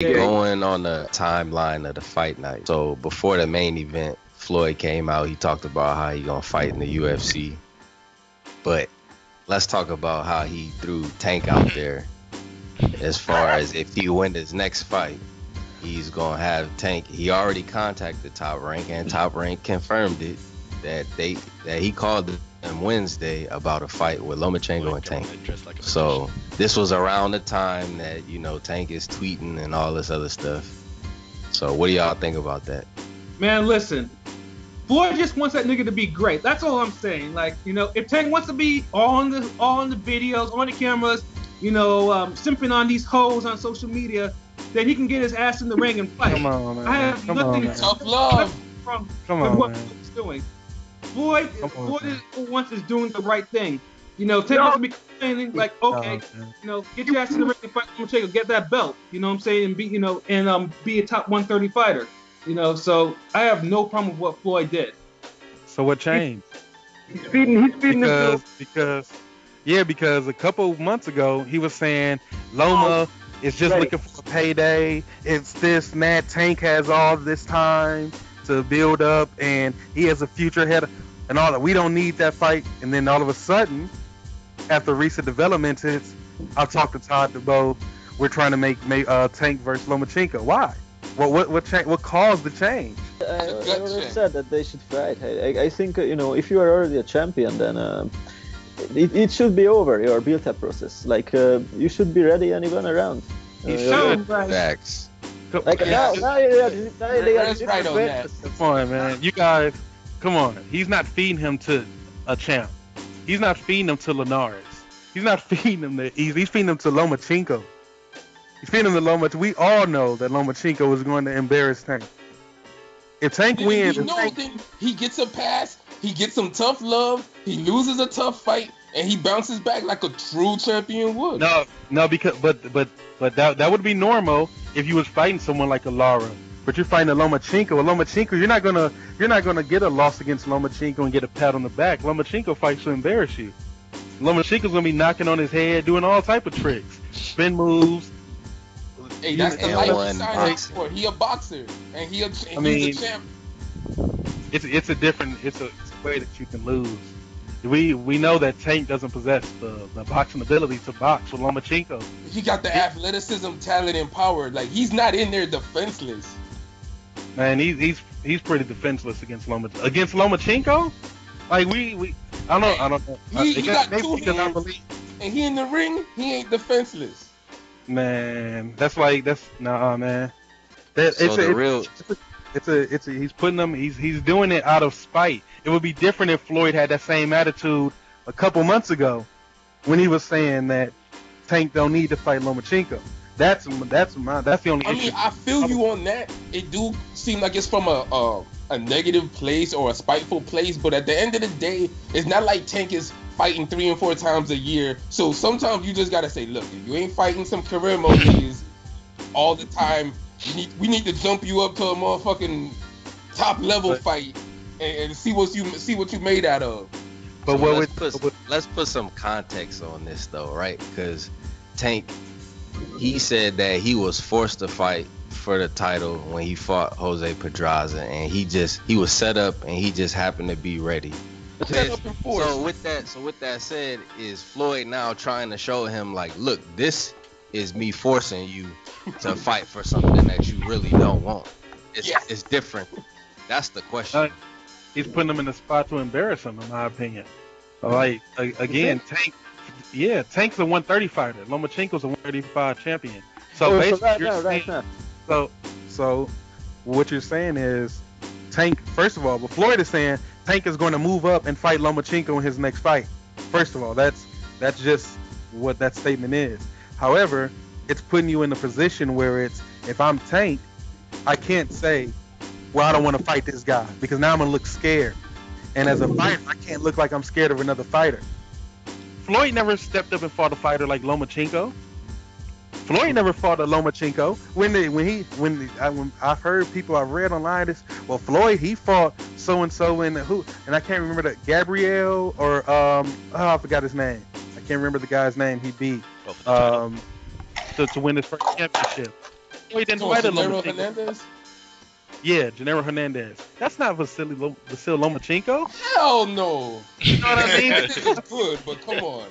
Going on the timeline of the fight night. So before the main event, Floyd came out. He talked about how he gonna fight in the UFC. But let's talk about how he threw Tank out there. As far as if he win his next fight, he's gonna have Tank. He already contacted Top Rank, and Top Rank confirmed it that he called them Wednesday about a fight with Lomachenko and Tank. So this was around the time that Tank is tweeting and all this other stuff. So what do y'all think about that? Man, listen. Floyd just wants that nigga to be great. That's all I'm saying. Like, if Tank wants to be on the videos, on the cameras, simping on these hoes on social media, then he can get his ass in the ring and fight. Come on, man. I have nothing tough love from what he's doing. Floyd is doing the right thing. Tank wants to be complaining like, okay, get your ass in the ring and fight Lomachenko, get that belt. You know what I'm saying? And be a top 130 fighter. So I have no problem with what Floyd did. So what changed? He's feeding because a couple months ago he was saying Loma is just looking for a payday. It's this and that. Tank has all this time to build up, and he has a future ahead, and all that. We don't need that fight. And then all of a sudden, after recent developments, I've talked to Todd DeBow. We're trying to make Tank versus Lomachenko. Why? What caused the change? I already said that they should fight. I think if you are already a champion, then it should be over your build-up process. Like you should be ready and even around. Facts. Like now they are right on that. Come on, man. You guys, come on. He's not feeding him to a champ. He's not feeding him to Linares. He's not feeding him to. He's feeding him to Lomachenko. He's feeding him to Lomachenko. We all know that Lomachenko is going to embarrass Tank. If Tank wins, then he gets a pass. He gets some tough love. He loses a tough fight, and he bounces back like a true champion would. No, because but that would be normal if you was fighting someone like a Lara. But you're fighting a Lomachenko. A Lomachenko, you're not gonna get a loss against Lomachenko and get a pat on the back. Lomachenko fights to embarrass you. Lomachenko's gonna be knocking on his head, doing all type of tricks, spin moves. Hey, that's the life he signed up for. He a boxer, and he's a champ. It's a way that you can lose. We know that Tank doesn't possess the boxing ability to box with Lomachenko. He got the athleticism, talent, and power. Like, he's not in there defenseless. Man, he's pretty defenseless against Lomachenko. Like I don't know. He got two hands, and he in the ring. He ain't defenseless. Man, man. He's putting them. He's doing it out of spite. It would be different if Floyd had that same attitude a couple months ago when he was saying that Tank don't need to fight Lomachenko. That's the only issue. I mean, I feel you on that. It do seem like it's from a negative place or a spiteful place, but at the end of the day, it's not like Tank is fighting 3 and 4 times a year. So sometimes you just gotta say, look, if you ain't fighting some career mode niggas all the time, we need to jump you up to a motherfucking top level fight and see what you made out of. But let's put some context on this though, right? Because Tank, he said that he was forced to fight for the title when he fought Jose Pedraza, and he was set up and he just happened to be ready. So with that said, is Floyd now trying to show him like, look, this is me forcing you to fight for something that you really don't want? It's different. That's the question. He's putting him in a spot to embarrass him, in my opinion. Like again, Tank's a 130 fighter. Lomachenko's a 135 champion. So basically, so what you're saying is Tank. First of all, but Floyd is saying Tank is going to move up and fight Lomachenko in his next fight. First of all, that's just what that statement is. However, it's putting you in a position where if I'm Tank, I can't say, well, I don't want to fight this guy because now I'm going to look scared. And as a fighter, I can't look like I'm scared of another fighter. Floyd never stepped up and fought a fighter like Lomachenko. Floyd never fought a Lomachenko. When I've heard people I've read online Floyd, he fought so and I can't remember that, Gabriel or I forgot his name. I can't remember the guy's name he beat to win his first championship. Floyd didn't So fight Gennaro Lomachenko. Hernandez? Yeah, Gennaro Hernandez. That's not Vasyl Lomachenko. Hell no. You know what I mean? That nigga's good, but come on.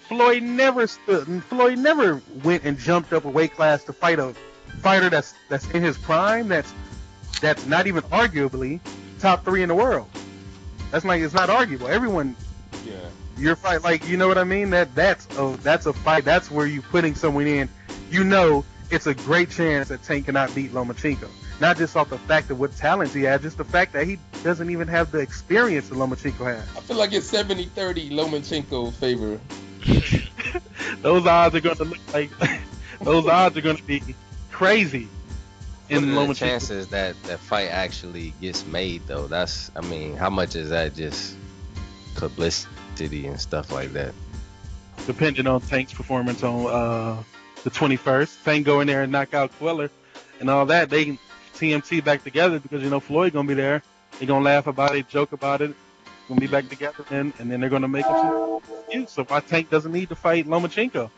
Floyd never went and jumped up a weight class to fight a fighter that's in his prime. That's not even arguably top 3 in the world. It's not arguable. Everyone. Yeah. Your fight, like, you know what I mean? That's a fight. That's where you putting someone in. You know, it's a great chance that Tank cannot beat Lomachenko. Not just off the fact of what talents he has, just the fact that he doesn't even have the experience that Lomachenko has. I feel like it's 70-30 Lomachenko favor. Those odds are going to look like those odds are going to be crazy. What In are the Lomachenko. chances that fight actually gets made though? How much is that just publicity and stuff like that? Depending on Tank's performance on the 21st, Tank go in there and knock out Queller and all that. They can TMT back together because Floyd gonna be there. They're gonna laugh about it, joke about it. Gonna be back together, and then they're gonna make up some excuse. So why Tank doesn't need to fight Lomachenko?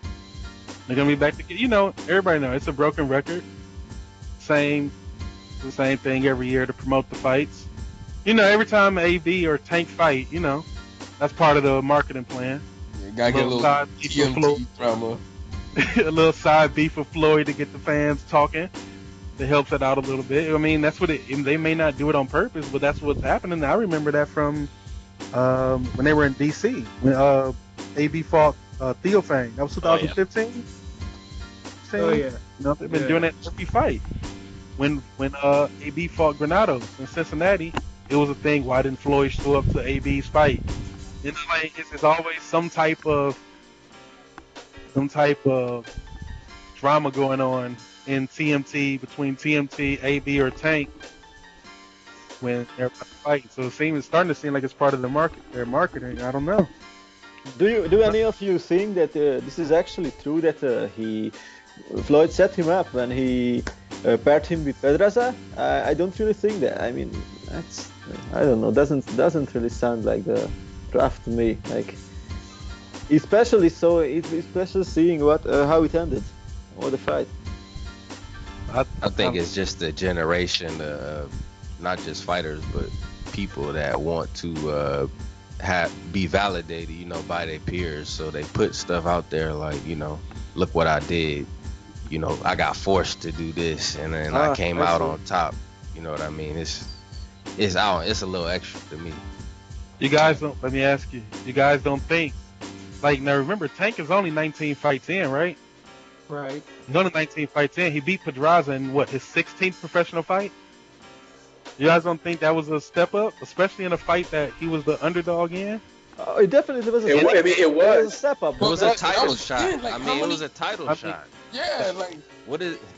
They're gonna be back together. Everybody knows it's a broken record. The same thing every year to promote the fights. Every time AB or Tank fight, that's part of the marketing plan. Yeah, gotta get a little TMT drama. A little side beef with Floyd to get the fans talking. That helps it out a little bit. I mean, that's what they may not do it on purpose, but that's what's happening. I remember that from when they were in DC when AB fought Theophane. That was 2015. Oh yeah. They've been doing that every fight. When AB fought Granados in Cincinnati, it was a thing. Why didn't Floyd show up to AB's fight? It's always some type of drama going on in TMT between TMT, AB, or Tank when they're fighting. So it's starting to seem like it's part of their marketing. I don't know. Do any of you think that this is actually true that Floyd set him up when he paired him with Pedraza? I don't really think that. I mean, I don't know. Doesn't really sound like the draft to me. Like, especially seeing how it ended or the fight. I think it's just the generation of not just fighters but people that want to be validated, by their peers. So they put stuff out there like, look what I did. I got forced to do this, and then I came out on top. You know what I mean? It's a little extra to me. You guys don't. Let me ask you. You guys don't think? Like, now remember, Tank is only 19 fights in, right? Right. He's only 19 fights in. He beat Pedraza in his 16th professional fight? You guys don't think that was a step up, especially in a fight that he was the underdog in? It definitely was. It was a step up. It was a title shot. It was a title shot. Yeah,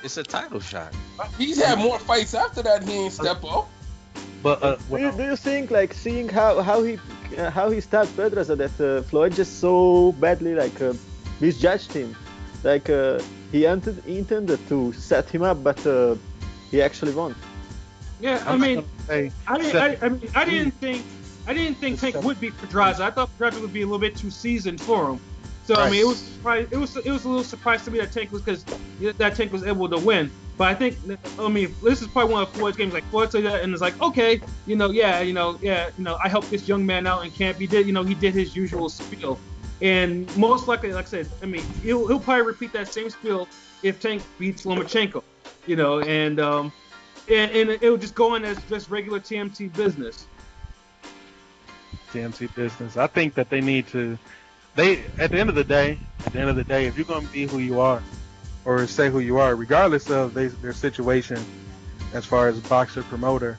it's a title shot. He's had more fights after that. He ain't step up. But do you think, like, seeing how he stabbed Pedraza, that Floyd just so badly misjudged him? Like, he intended to set him up, but he actually won. Yeah, I didn't think Tank would beat Pedraza. I thought Pedraza would be a little bit too seasoned for him. So I mean, it was a little surprise to me that Tank was able to win. But I think, this is probably one of Floyd's games. Like, Floyd said that, and it's like, okay, I helped this young man out in camp. He did his usual spiel, and most likely, like I said, he'll probably repeat that same spiel if Tank beats Lomachenko, and it'll just go on as just regular TMT business. TMT business. I think that they need to. At the end of the day, if you're going to be who you are, or say who you are, regardless of their situation, as far as boxer promoter,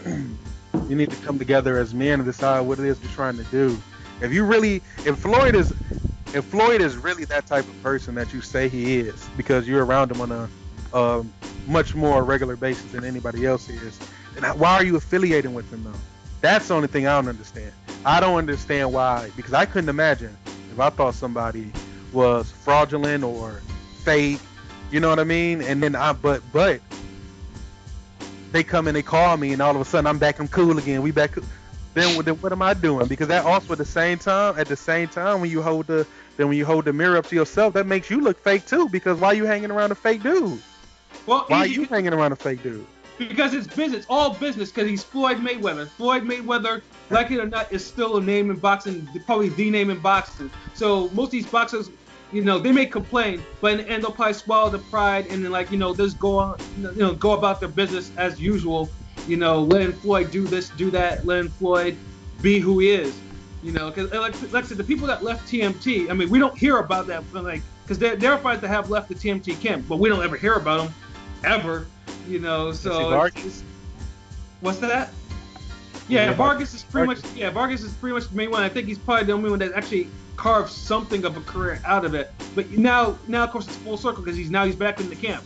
you need to come together as men and decide what it is you're trying to do. If Floyd is really that type of person that you say he is, because you're around him on a much more regular basis than anybody else is, then why are you affiliating with him though? That's the only thing I don't understand. I don't understand why, because I couldn't imagine if I thought somebody was fraudulent or fake, you know what I mean? And then but they come and they call me, and all of a sudden I'm cool again. We back. Then what am I doing? Because that also at the same time when you hold the mirror up to yourself, that makes you look fake too. Because why are you hanging around a fake dude? Well, Why are you hanging around a fake dude? Because it's business, all business. Because he's Floyd Mayweather. Floyd Mayweather, like it or not, is still a name in boxing, probably the name in boxing. So most of these boxers, they may complain, but in the end they'll probably swallow the pride and then just go on, go about their business as usual. Letting Floyd do this, do that, letting Floyd be who he is. Because like I said, the people that left TMT, I mean, we don't hear about that, because they're fighters that have left the TMT camp, but we don't ever hear about them, ever. So what's that? Yeah, Vargas is pretty much the main one. I think he's probably the only one that actually carved something of a career out of it. But now of course it's full circle because he's back in the camp.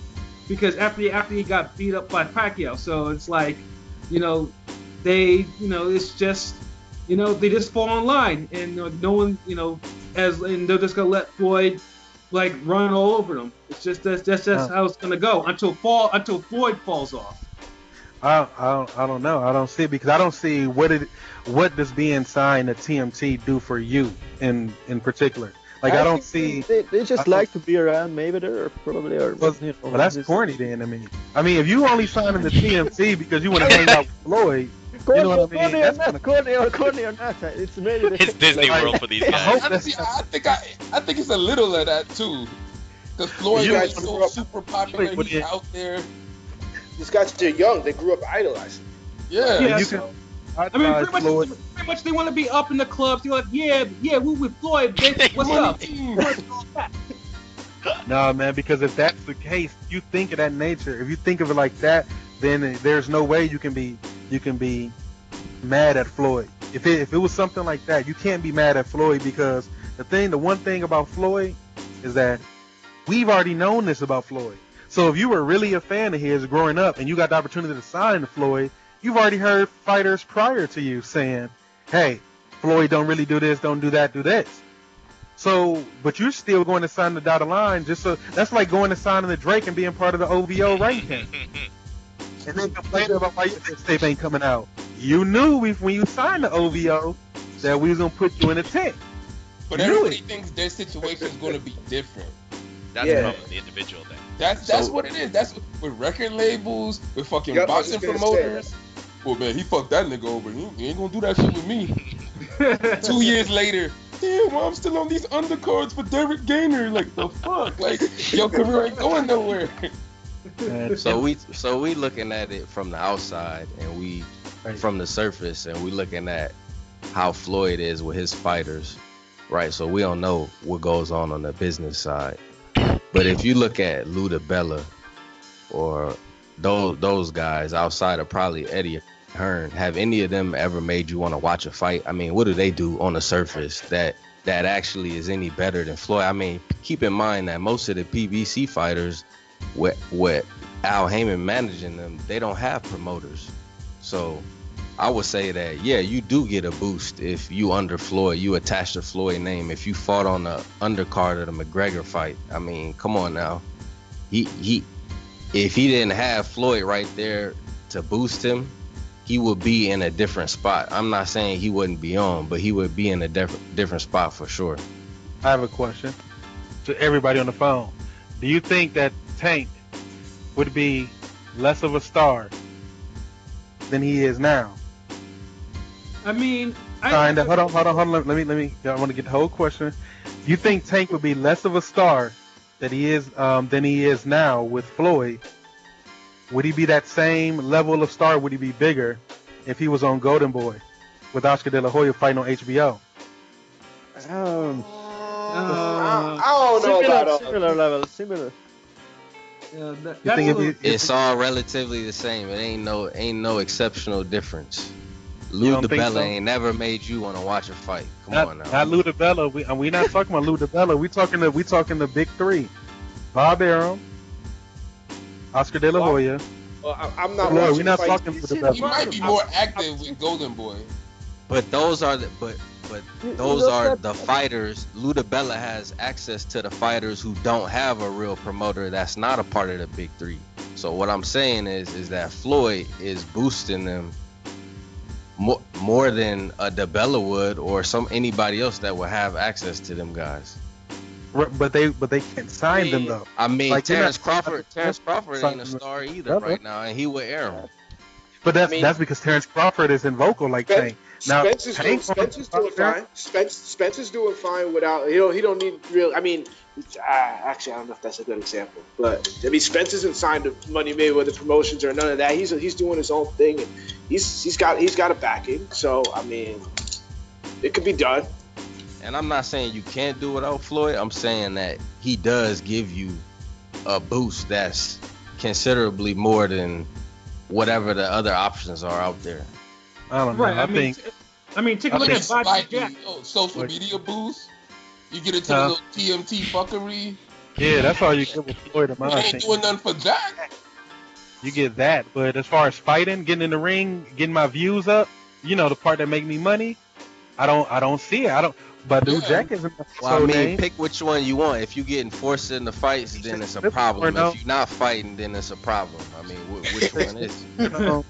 Because after he got beat up by Pacquiao, so it's like, it's just, they just fall in line and no one, and they're just gonna let Floyd run all over them. It's just that's just how it's gonna go until Floyd falls off. I don't know. I don't see it because I don't see what does being signed to TMT do for you in particular. I don't see. They just like to be around Mayweather, probably. Well, that's corny then. I mean, if you only sign him to TMT because you want to hang out with Floyd. Corny or not, it's maybe it's Disney World for these guys. I think it's a little of that too, because Floyd is so super popular. He's out there. These guys are young. They grew up idolizing. Yeah. Pretty much they want to be up in the clubs. They're like, yeah, we with Floyd. What's up? No, man, because if that's the case, you think of that nature. If you think of it like that, then there's no way you can be mad at Floyd. If it was something like that, you can't be mad at Floyd because the one thing about Floyd is that we've already known this about Floyd. So if you were really a fan of his growing up and you got the opportunity to sign to Floyd, you've already heard fighters prior to you saying, hey, Floyd don't really do this, don't do that, do this. So, but you're still going to sign the dotted line that's like going to sign the Drake and being part of the OVO ranking. And then complaining about why your tape ain't coming out. You knew when you signed the OVO that we was going to put you in a tent. But everybody thinks their situation is going to be different. That's probably the individual thing. That's what it is. That's with record labels, with fucking boxing promoters. Well, man, he fucked that nigga over. He ain't gonna do that shit with me. 2 years later, damn, well, I'm still on these undercards for Derek Gainer. Like, the fuck? Like, your career ain't going nowhere. So we looking at it from the outside and we from the surface and we looking at how Floyd is with his fighters, right? So we don't know what goes on the business side. But if you look at Luda Bella or those guys outside of probably Eddie Hearn, have any of them ever made you want to watch a fight? I mean, what do they do on the surface that actually is any better than Floyd? I mean, keep in mind that most of the PBC fighters, with Al Heyman managing them, they don't have promoters. So I would say that, yeah, you do get a boost if you under Floyd, you attach the Floyd name. If you fought on the undercard of the McGregor fight, I mean, come on now. If he didn't have Floyd right there to boost him, he would be in a different spot. I'm not saying he wouldn't be on, but he would be in a different spot for sure. I have a question to everybody on the phone. Do you think that Tank would be less of a star than he is now? I mean, hold on. Let me. I want to get the whole question. Do you think Tank would be less of a star than he is now with Floyd? Would he be that same level of star? Would he be bigger if he was on Golden Boy with Oscar De La Hoya fighting on HBO? I don't know about similar level, similar. It's all relatively the same. It ain't no exceptional difference. Luda Bella ain't never made you want to watch a fight. Come on now. Not Luda Bella. We not talking about Luda Bella. We talking the big three: Bob Arum, Oscar De La Hoya. Well, I'm not. We're not talking Luda Bella. He might be more active with Golden Boy. But those are the fighters. Luda Bella has access to the fighters who don't have a real promoter that's not a part of the big three. So what I'm saying is that Floyd is boosting them more than a DeBella would or anybody else that would have access to them guys. but they can't sign them though. I mean, Like, Terrence Crawford ain't a Sign- star either right now, and he would air him. But that's because Terrence Crawford isn't vocal like Tank. Now Spencer's doing fine. Spencer's doing fine without. He don't need real. I mean, actually, I don't know if that's a good example, but I mean, Spence isn't signed to Money Mayweather Promotions or none of that. He's doing his own thing, and he's got a backing. So I mean, it could be done. And I'm not saying you can't do without Floyd. I'm saying that he does give you a boost that's considerably more than whatever the other options are out there. I don't know. Right. I mean, take a look at Boxing Jack. Social media boost. You get into the little TMT fuckery. Yeah, that's all you get with Floyd, in my You ain't opinion. doing nothing for Jack. You get that, but as far as fighting, getting in the ring, getting my views up, the part that make me money, I don't see it. But dude, Jack isn't. Well, I mean, pick which one you want. If you're getting forced into fights, then it's a problem. If you're not fighting, then it's a problem. I mean, which one is it?